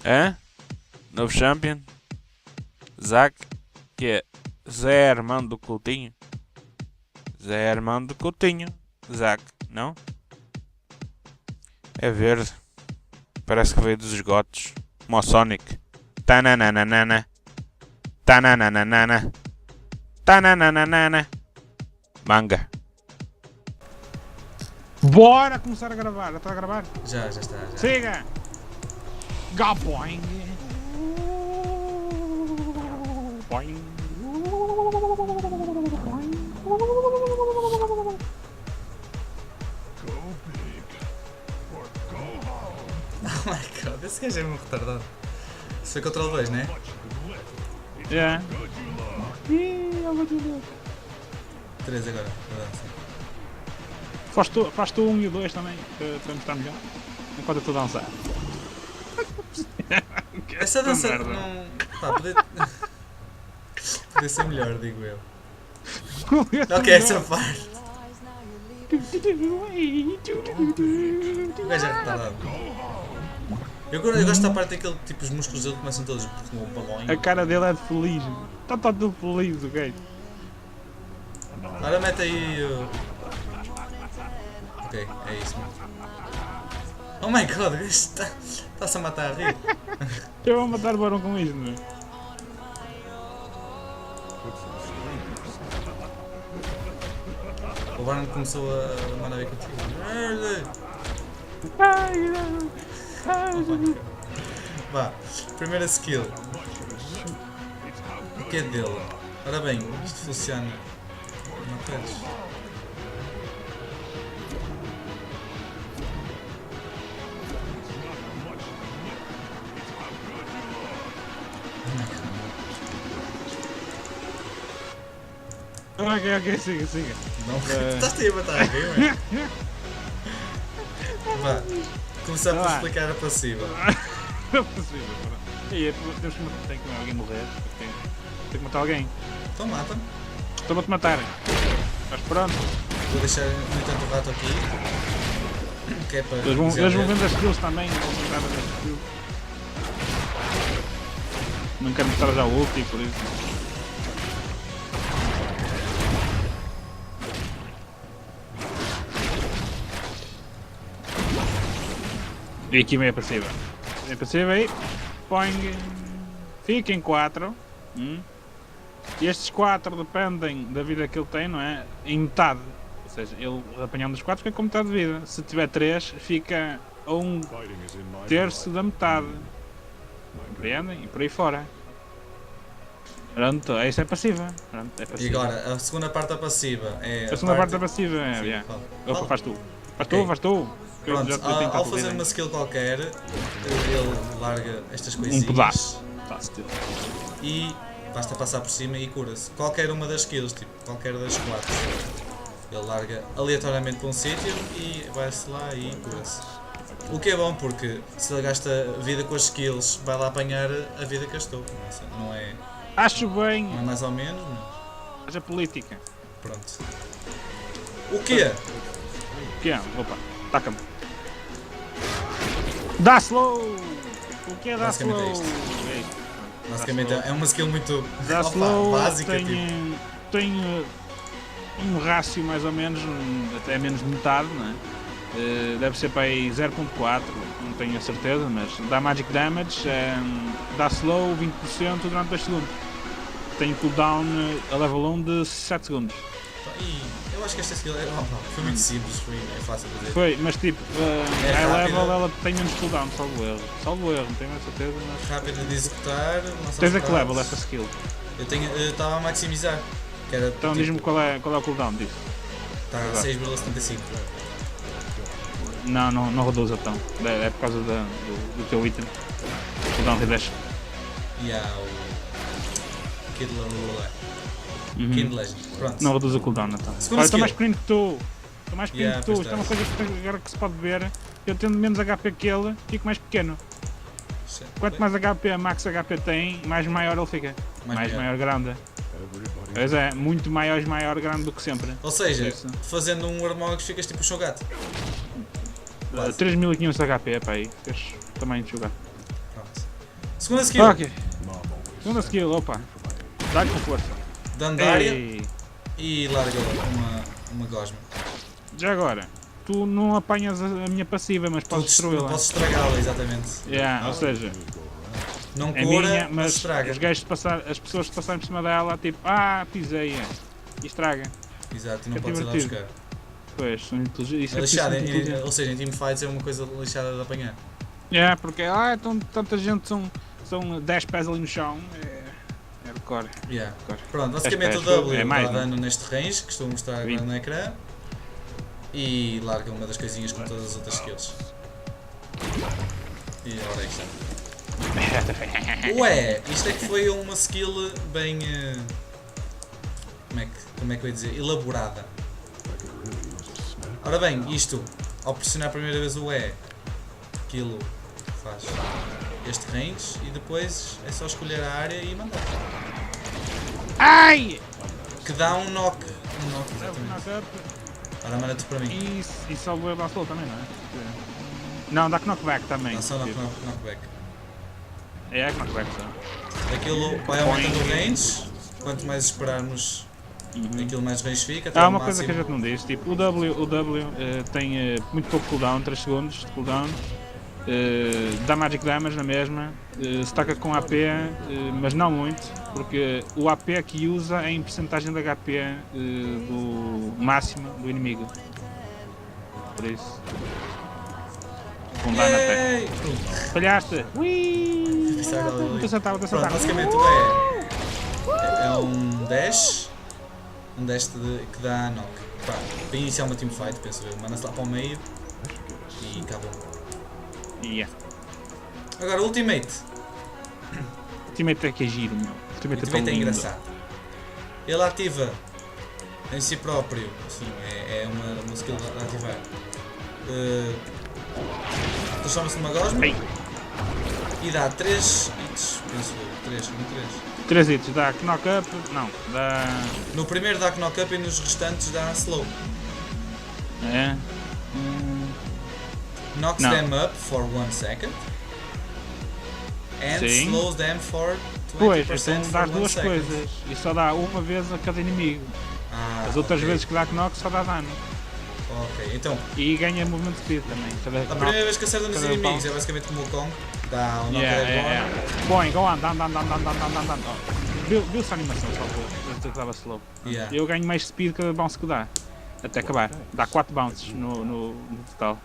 Hã? Novo champion? Zac? Que é? Zé Armando do Coutinho? Zé Armando do Coutinho. Zac, não? É verde. Parece que veio dos esgotos. Como o Sonic. Tananana. Tananana. Tananana. Manga. Bora começar a gravar. Já está a gravar? Já está. Já. Siga! Gaboing! Boing! Oh my god, esse gajo é muito retardado. Isso foi contra o 2, né? É. Ih, eu vou te ver. 3 agora, a dança. Faz tu 1 e o 2 também, para mostrar melhor. Enquanto eu estou a dançar. Essa dança merda. não. Pá, podia ser melhor, digo eu. Ok, essa parte. O gajo é retardado. Eu gosto da parte daquele tipo, os músculos dele começam todos como balões. A cara dele é de feliz. Está todo feliz, ok? Ora, mete aí o. Ok, é isso mesmo. Oh my god, o gajo está-se a matar a rir. Eu vou matar o barão com isto, não é? O Barney começou a mandar ver contigo. Ai, não. Ai, não. Vá, primeira skill. O que é dele? Ora bem, isto funciona. Não queres? Ok, siga. Não, estás aí a matar a rir, mano. Vá, começar por Vá. explicar a passiva. Não é possível, bro. E é, tem que alguém morrer. Tem que matar alguém. Então mata-me. Estou a te matar. Mas pronto. Vou deixar no entanto o rato aqui. Que é para. Eles vão desenvolver. vendo as skills também. Vão mostrar as skills. Não quero mostrar já o ulti, por isso. E aqui meio passiva. Meio passiva aí. Põe. Fica em 4. E estes 4 dependem da vida que ele tem, não é? Em metade. Ou seja, ele apanhando os 4 fica com metade de vida. Se tiver 3, fica a 1/3 da metade. Compreendem? E por aí fora. Pronto, isso é passiva. Pronto, é E passiva. agora, a segunda parte da passiva é. A segunda parte da passiva é. Sim, Yeah. fala. Opa, Fala. faz tu. Ok. Faz tu. Que eu Pronto, já tenho ao tanto fazer vida. uma skill qualquer, ele larga estas coisinhas pedaço. Fácil. e basta passar por cima e cura-se. Qualquer uma das skills, tipo, qualquer das 4. Ele larga aleatoriamente para um sítio e vai-se lá e cura-se. O que é bom porque se ele gasta vida com as skills, vai lá apanhar a vida que gastou. Não é, Acho não é bem. mais ou menos, mas Haja política. pronto. O quê? Que é? Opa, taca-me. Dá slow! O que é dá Basicamente slow? é isto. É isto. Basicamente é uma skill muito Dá opa, slow básica. tem, Tipo. tem um rácio mais ou menos, até menos de metade, não é? Deve ser para aí 0.4, não tenho a certeza, mas dá magic damage, dá slow 20% durante 2 segundos. Tem cooldown a level 1 de 7 segundos. E eu acho que esta skill foi muito simples, é fácil de fazer. Foi, mas tipo, É high rápida. level ela tem menos cooldown, salvo erro, não tenho a certeza, mas... Rápida de executar. Tens a que level essa skill? Eu estava a maximizar. Que era, Então tipo, diz-me qual é o cooldown disso. Está a 6,75. Não reduza então, é por causa do teu item. Cooldown redash. E há o Kid Kind Legend. Pronto. Não reduz o cooldown então. Segunda Olha, estou skill. mais pequenino que tu. Estou mais pequenino que tu. pois Isto é uma coisa que agora que se pode ver. Eu tendo menos HP que ele, fico mais pequeno. Quanto mais HP, max HP tem, mais maior ele fica. Mais maior grande. Pois é, muito maior grande do que sempre. Ou seja, Isso. fazendo um Armox ficas tipo o Shogato. 3500 HP, pá aí. Ficas tamanho de jogar. Pronto. Segunda skill. Ok. Segunda skill, opa. Dá-lhe com força. Dano de área Ei. e larga uma gosma. Já agora, tu não apanhas a minha passiva, mas podes destruí-la. Posso estragá-la, exatamente. Yeah, ou seja, Não é cura, minha, mas mas estraga. as pessoas que passarem por cima dela, tipo, pisei e estraga. Exato, e não É podes ir lá divertido. buscar. Pois, são inteligentes. Isso é Lixada, preciso ser inteligente. ou seja, em teamfights é uma coisa lixada de apanhar. Yeah, porque então, tanta gente são 10 pés ali no chão. É hardcore. Yeah. Hardcore. Pronto, basicamente o 10 pés, W é mais, dá não? dano neste range, que estou a mostrar agora 20. no ecrã. E larga uma das coisinhas com todas as outras skills. E ora aí está. Ué, isto é que foi uma skill bem... como é que eu ia dizer? Elaborada. Ora bem, isto, ao pressionar a primeira vez o E, aquilo faz este range e depois é só escolher a área e mandar. Ai! Que dá um knock. Um knock, Leva o exatamente. knock-up Ora, manda-te para mim. e salvo o Basol também, não é? Não, dá knockback também. Dá só knockback. É knockback só. Aquilo vai aumentando o range. Quanto mais esperarmos, aquilo mais range fica. Até Há ao uma coisa que a máximo. gente não diz, tipo, o W tem muito pouco cooldown, 3 segundos de cooldown, dá magic damage na mesma, stacka com AP, mas não muito, porque o AP que usa é em percentagem de HP do máximo do inimigo. Por isso. Com dano até. Yay! Falhaste! Ui! Isso era ali. Vou sentar, vou Pronto, sentar. basicamente o E é um dash. Um dash que dá knock. Pá, para iniciar uma teamfight, penso eu. Manda-se lá para o meio e acabou. Yeah. Agora, ultimate. Ultimate é que é giro, meu. O Ultimate ultimate é tão lindo. engraçado. Ele ativa em si próprio. Sim, é uma skill de ativar. Transforma-se numa gosma Ei. e dá 3 hits, penso eu. 3. 3 hits, dá knock-up, não, dá... No primeiro dá knock-up e nos restantes dá slow. É... Knocks Não. them up for 1 second. And Sim. slows them for 20% Pois, então for dá as 1 duas second. coisas, e só dá uma vez a cada inimigo. As outras ok. vezes que dá knock só dá dano. Ok, então, E ganha movement speed também. Cada a primeira vez que acerta nos cada inimigos bounce. é basicamente como o Kong. Dá um knock Yeah, dead yeah, yeah. Boing, go on, down. Viu-se a animação só que eu estava slow. Yeah. Eu ganho mais speed cada bounce que dá. Até acabar. Dá 4 bounces no total.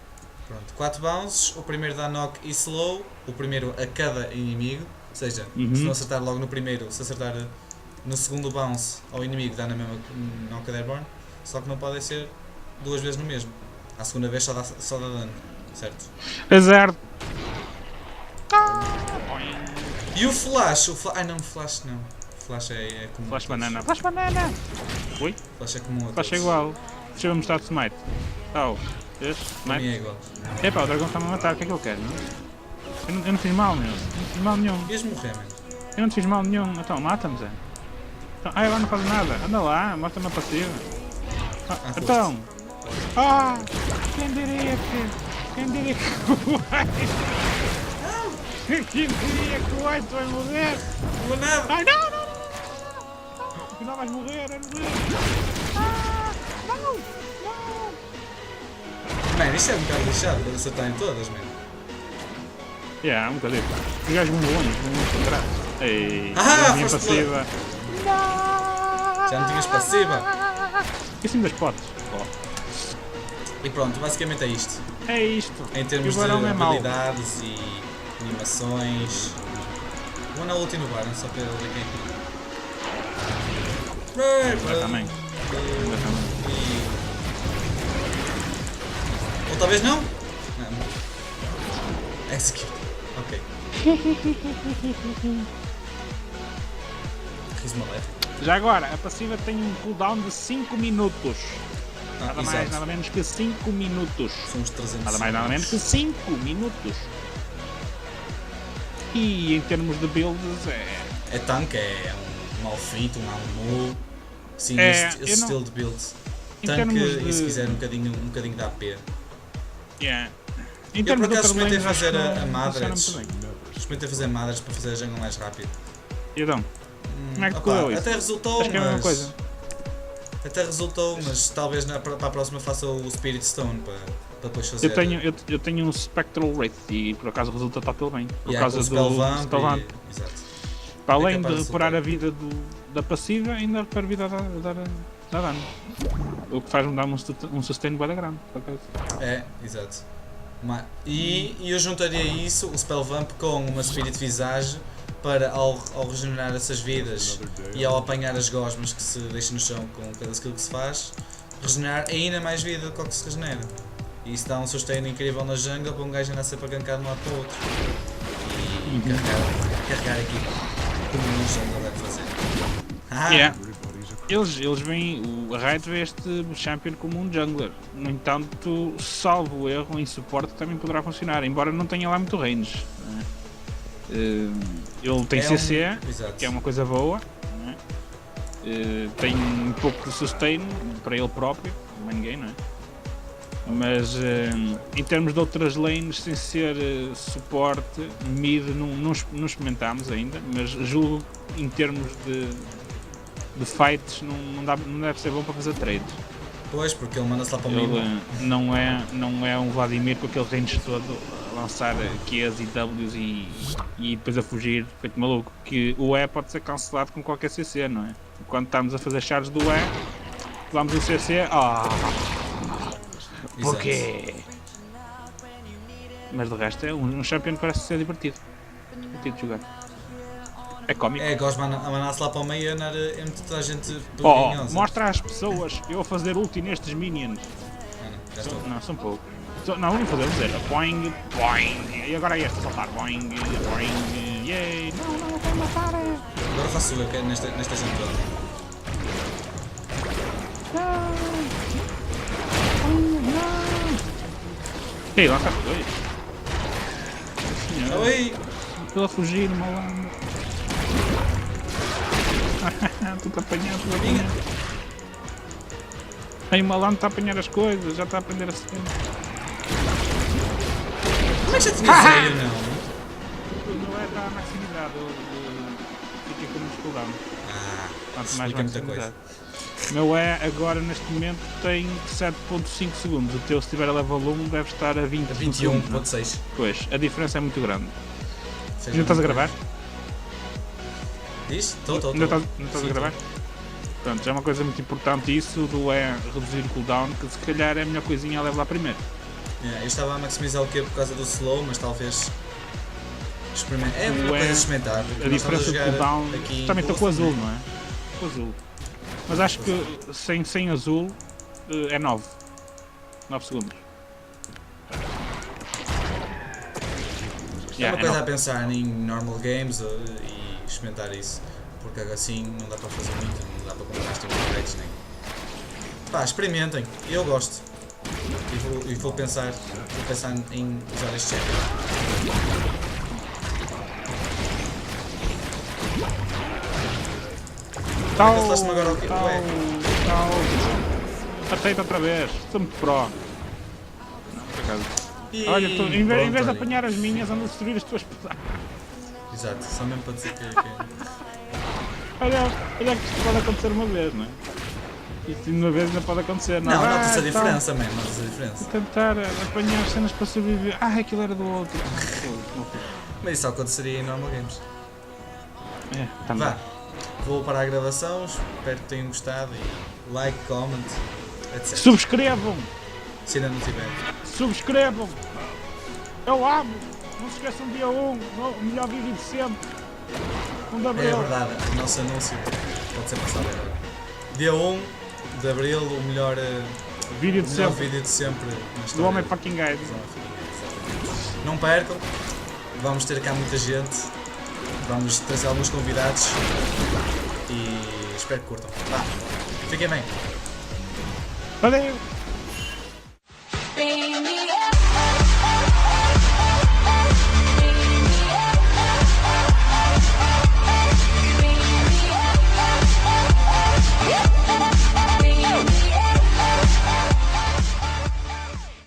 Pronto, 4 bounces, o primeiro dá knock e slow, o primeiro a cada inimigo, ou seja, se não acertar logo no primeiro, se acertar no segundo bounce ao inimigo dá na mesma knock airborne, só que não podem ser 2 vezes no mesmo. À segunda vez só dá dano, certo? Azar. E o flash, ai não, flash não. Flash é comum. Flash a todos. banana. Flash banana. Ui, Flash é comum a flash é todos. igual. Deixa eu mostrar o smite. Oh, este Para mim smite. é igual. Epá, o dragão está-me a matar, o que é que ele quer? Não? Eu não fiz mal, meu. Não fiz mal nenhum. Ias morrer, mano. Eu não te fiz mal nenhum. Então, mata-me, Zé. Então, agora não faz nada. Anda lá, mostra-me a passiva. foste. Então. Quem diria que... Quem diria que o White... Quem diria que o White vai morrer? Não é nada! Ai, não! Afinal vais morrer, é morrer. Não! Mano, isto é um bocado lixado para acertar em todas, mano. Um bocadinho. Os gajos vão longe para trás. Ei, Ah, a minha foste passiva. Já não tinhas passiva. E assim das potes. E pronto, basicamente é isto. É isto. Em E termos o de barão é mau. habilidades e animações. Vou na ulti no Baron, só para ver quem é que. Vai também. Ou talvez não? Não. Execute. Ok. Risma leve. Já agora, a passiva tem um cooldown de 5 minutos. Nada mais, exato. nada menos que 5 minutos. São uns 300 Nada mais, nada menos que 5 minutos. E em termos de builds, É tanque, é um Malfit, um Almu. Sim, É, esse eu não- estilo de build. Em Tanque termos de- e se quiser um bocadinho de AP. yeah. Em Eu por termos de acaso outra experimentei lane, acho fazer que a não funciona Madreds. muito bem. Experimentei fazer madras para fazer a jungle mais rápido. E então? Como é que Opa, correu isso? até resultou, Acho que é a mesma mas... coisa. Até resultou, mas talvez para a próxima faça o Spirit Stone para depois fazer. Eu tenho um Spectral Wraith e por acaso resulta total bem. Por com causa o do Spellvamp Spellvamp. Exato. Para além capaz de de reparar a resultar. vida da passiva, ainda repara a vida a dar dano. O que faz-me dar um sustain bué da grande. Por acaso. É, exato. E eu juntaria isso, o Spellvamp, com uma Spirit Visage para ao regenerar essas vidas e ao apanhar as gosmas que se deixam no chão com cada skill que se faz, regenerar ainda mais vida do que o que se regenera. E isso dá um sustain incrível na jungle para um gajo andar sempre a gankar de um lado para o outro. E carregar aqui como um jungle deve fazer. Yeah. Eles veem, a Riot vê este champion como um jungler. No entanto, salvo o erro, em suporte também poderá funcionar, embora não tenha lá muito range. Né? Ele tem CC, Exato. que é uma coisa boa. Né? Tem um pouco de sustain para ele próprio, ninguém, não é? Mas em termos de outras lanes, sem ser suporte, mid, não experimentámos ainda, mas julgo em termos de fights não deve ser bom para fazer trades. Pois, porque ele manda-se lá para o mimo. Ele não é um Vladimir com aquele range todo a lançar Qs e Ws e depois a fugir feito maluco. Que o E pode ser cancelado com qualquer CC, não é? Quando estamos a fazer charges do E, vamos o CC. Porquê? Mas de resto é um champion que parece ser divertido. Divertido de jogar. É cómico. É, gosto de mandar-se lá para o meio e andar a meter toda a gente Oh, mostra às pessoas eu a fazer ulti nestes minions. Já estou. Não, são poucos. Não, vamos fazer. Boing, boing. E agora é este a saltar. Boing, boing. Yay. Não quero matar. Agora faço eu, que é nesta gente toda. Ei, lá cá foi. Oi! Estou a fugir, malandro. Estou-te a apanhar, Aí o malandro está a apanhar as coisas, já está a aprender a ser. Como é que já tinha saído, não? Não é da maximidade, fica com muito cooldown. Quanto mais explica muita maximidade. O meu E agora neste momento tem 7.5 segundos, o teu se tiver a level 1 deve estar a 20 segundos. 21.6. Pois, a diferença é muito grande. Seja Ainda estás a gravar? Diz? Estou. Não estás a gravar? Pronto, já é uma coisa muito importante isso do é reduzir o cooldown, que se calhar é a melhor coisinha a levelar primeiro. Eu estava a maximizar o que por causa do slow, mas talvez experimentar. É uma coisa de experimentar. A diferença de cooldown também está com o azul, não é? Com o azul. Mas acho que sem azul é 9 segundos. É uma coisa a pensar em normal games e experimentar isso, porque assim não dá para fazer muito, não dá para comprar as templates nem. Pá, experimentem, eu gosto. E vou pensar em usar este check. Cancelaste-me agora o quê? Ué. Aceita outra vez, sou muito pro. Não, por acaso. Olha, em vez de apanhar as minhas, ando a destruir as tuas pedaços. Exato, só mesmo para dizer que... Olha que isto pode acontecer uma vez, não é? Isto uma vez ainda pode acontecer, não é? Não, nota-se a diferença, man, nota-se a diferença. Tentar apanhar cenas para sobreviver. Aquilo era do outro. Mas isso só aconteceria em normal games. Também. Vá, vou parar a gravação, espero que tenham gostado e like, comment, etc. Subscrevam! Se ainda não tiver. Subscrevam! Eu amo! Não se esqueçam dia 1, o melhor vídeo de sempre. 1 de É Abril. verdade, o nosso anúncio pode ser passado agora. Dia 1 de Abril, o melhor Vídeo de sempre. vídeo de sempre na Do história. Homem Fucking Guide. Não percam, vamos ter cá muita gente, vamos trazer alguns convidados e espero que curtam. Vá, fiquem bem. Valeu! Bring me up.